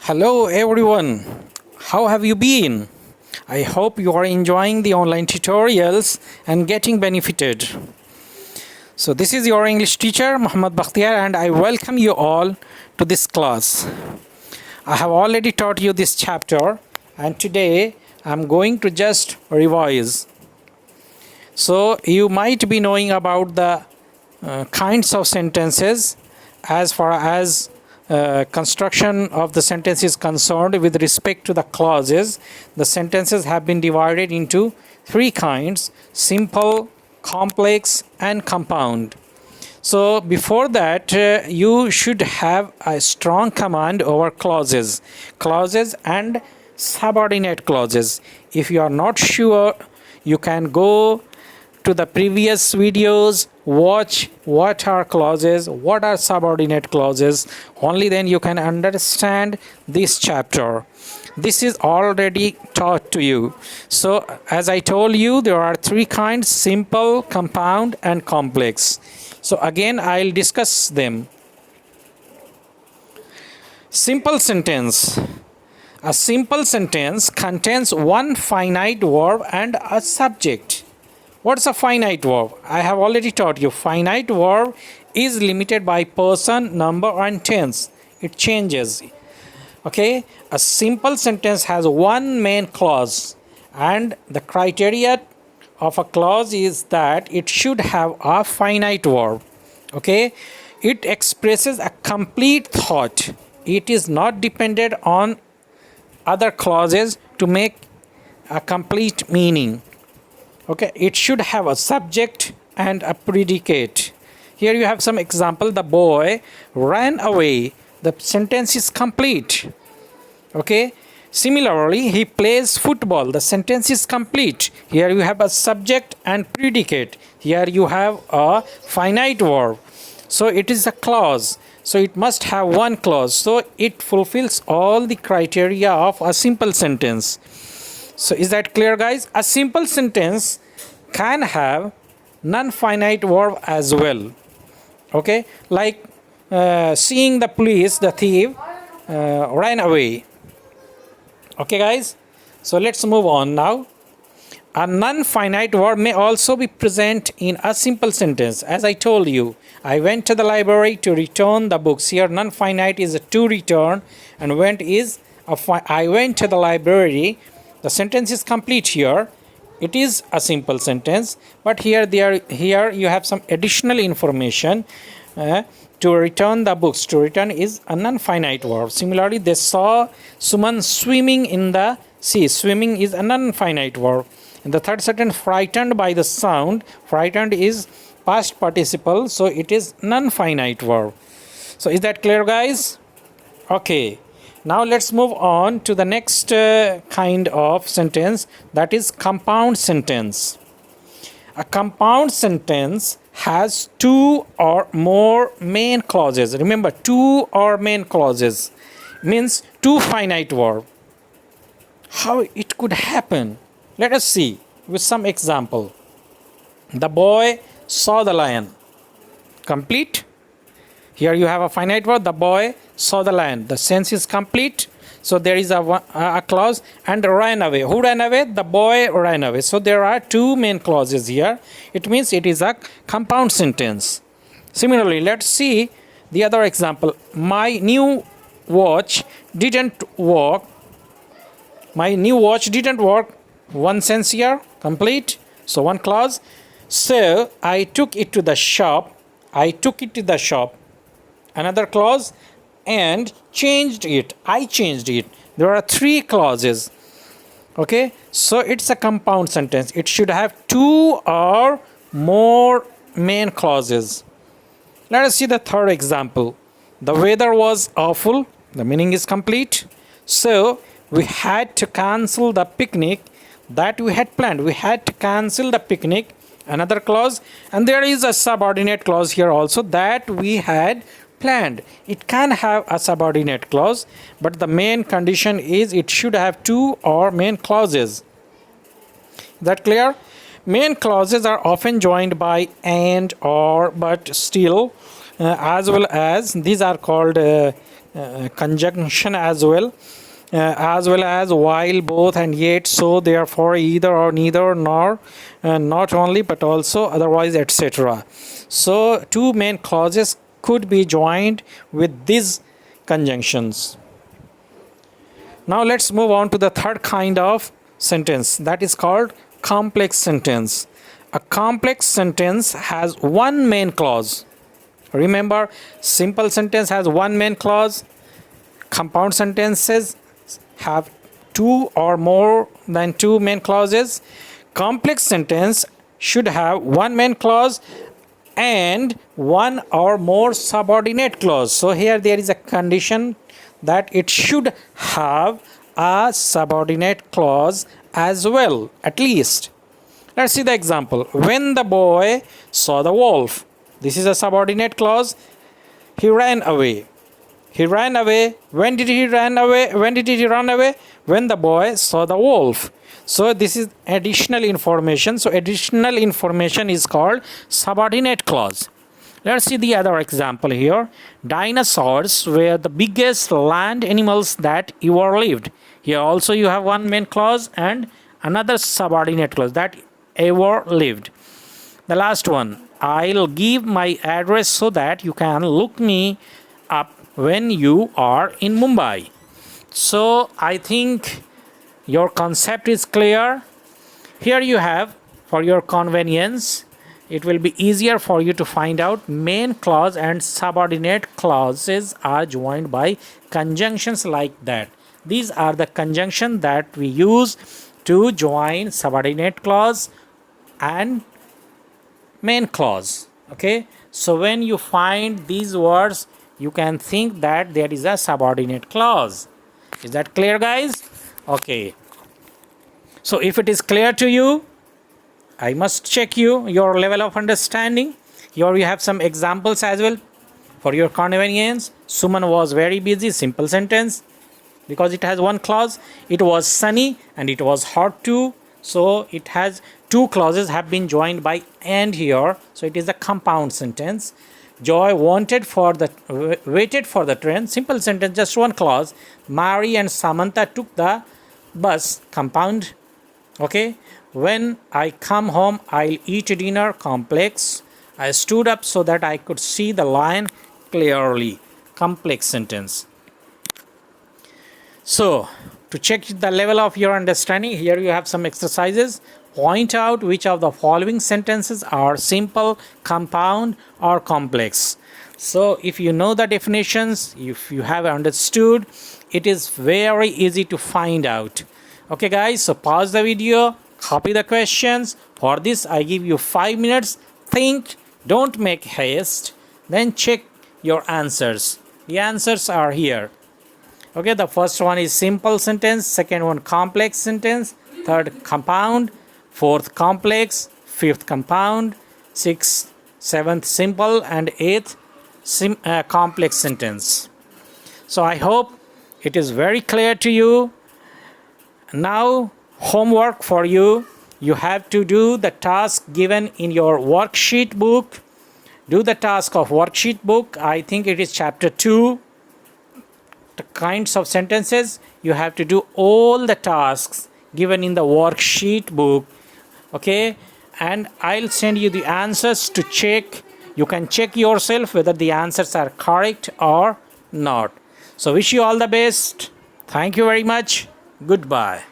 Hello everyone, how have you been? I hope you are enjoying the online tutorials and getting benefited. So this is your English teacher Muhammad Bakhtiar and I welcome you all to this class. I have already taught you this chapter and today I am going to just revise. So you might be knowing about the kinds of sentences as far as construction of the sentence is concerned. With respect to the clauses, the sentences have been divided into three kinds: simple, complex and compound. So before that you should have a strong command over clauses and subordinate clauses. If you are not sure, you can go to the previous videos, watch what are clauses, what are subordinate clauses. Only then you can understand this chapter. This is already taught to you. So as I told you, there are three kinds: simple, compound and complex. So again I'll discuss them. Simple sentence. A simple sentence contains one finite verb and a subject. What's a finite verb? I have already taught you. Finite verb is limited by person, number and tense. It changes. Okay? A simple sentence has one main clause, and the criteria of a clause is that it should have a finite verb. Okay? It expresses a complete thought. It is not dependent on other clauses to make a complete meaning. Okay, it should have a subject and a predicate. Here you have some example. The boy ran away. The sentence is complete. Okay. Similarly, he plays football. The sentence is complete. Here you have a subject and predicate. Here you have a finite verb. So it is a clause. So it must have one clause. So it fulfills all the criteria of a simple sentence. So is that clear, guys? A simple sentence can have non-finite verb as well. Okay, like seeing the police, the thief ran away. Okay, guys. So let's move on now. A non-finite verb may also be present in a simple sentence. As I told you, I went to the library to return the books. Here non-finite is a to return, and went is I went to the library. The sentence is complete here. It is a simple sentence, but here you have some additional information. To return the books. To return is a non-finite verb. Similarly, they saw Suman swimming in the sea. Swimming is a non-finite verb. In the third sentence, frightened by the sound. Frightened is past participle, so it is non-finite verb. So is that clear, guys? Okay. Now let's move on to the next kind of sentence, that is compound sentence. A compound sentence has two or more main clauses. Remember, two or main clauses means two finite verb. How it could happen? Let us see with some example. The boy saw the lion. Complete. Here you have a finite verb. The boy saw the lion. The sense is complete. So there is a clause. And ran away. Who ran away? The boy ran away. So there are two main clauses here. It means it is a compound sentence. Similarly, let's see the other example. My new watch didn't work. My new watch didn't work. One sense here. Complete. So one clause. So I took it to the shop. I took it to the shop. Another clause, and changed it. I changed it. There are three clauses. Okay, so it's a compound sentence. It should have two or more main clauses. Let us see the third example. The weather was awful. The meaning is complete. So we had to cancel the picnic that we had planned. We had to cancel the picnic. Another clause, and there is a subordinate clause here also, that we had planned. It can have a subordinate clause, but the main condition is it should have two or main clauses. Is that clear? Main clauses are often joined by and, or, but, still, as well as these are called conjunction as well as while, both, and yet, so, therefore, either or neither, nor, not only but also, otherwise, etc. So two main clauses could be joined with these conjunctions. Now let's move on to the third kind of sentence, that is called complex sentence. A complex sentence has one main clause. Remember, simple sentence has one main clause. Compound sentences have two or more than two main clauses. Complex sentence should have one main clause and one or more subordinate clause. So here there is a condition that it should have a subordinate clause as well, at least. Let's see the example. When the boy saw the wolf, this is a subordinate clause. He ran away. He ran away. When did he run away? When did he run away? When the boy saw the wolf. So this is additional information. So additional information is called subordinate clause. Let's see the other example here. Dinosaurs were the biggest land animals that ever lived. Here also you have one main clause and another subordinate clause, that ever lived. The last one, I'll give my address so that you can look me up when you are in Mumbai. So I think your concept is clear. Here you have, for your convenience, it will be easier for you to find out main clause and subordinate clauses are joined by conjunctions like that. These are the conjunctions that we use to join subordinate clause and main clause. Okay, so when you find these words, you can think that there is a subordinate clause. Is that clear, guys? Okay, so if it is clear to you, I must check your level of understanding. Here you have some examples as well for your convenience. Suman was very busy, simple sentence, because it has one clause. It was sunny and it was hot too. So it has two clauses have been joined by and here. So it is a compound sentence. Joy waited for the train. Simple sentence, just one clause. Mary and Samantha took the bus. Compound. Okay. When I come home, I'll eat dinner. Complex. I stood up so that I could see the lion clearly. Complex sentence. So, to check the level of your understanding, here you have some exercises. Point out which of the following sentences are simple, compound, or complex. So, if you know the definitions, if you have understood, it is very easy to find out. Okay, guys, so pause the video. Copy the questions. For this, I give you 5 minutes. Think, don't make haste. Then check your answers. The answers are here. Okay, the first one is simple sentence. Second one, complex sentence. Third, compound. Fourth, complex. Fifth, compound. Sixth, seventh, simple. And eighth, complex sentence. So I hope it is very clear to you. Now, homework for you. You have to do the task given in your worksheet book. Do the task of worksheet book. I think it is chapter 2. The kinds of sentences. You have to do all the tasks given in the worksheet book. Okay. And I'll send you the answers to check. You can check yourself whether the answers are correct or not. So wish you all the best. Thank you very much. Goodbye.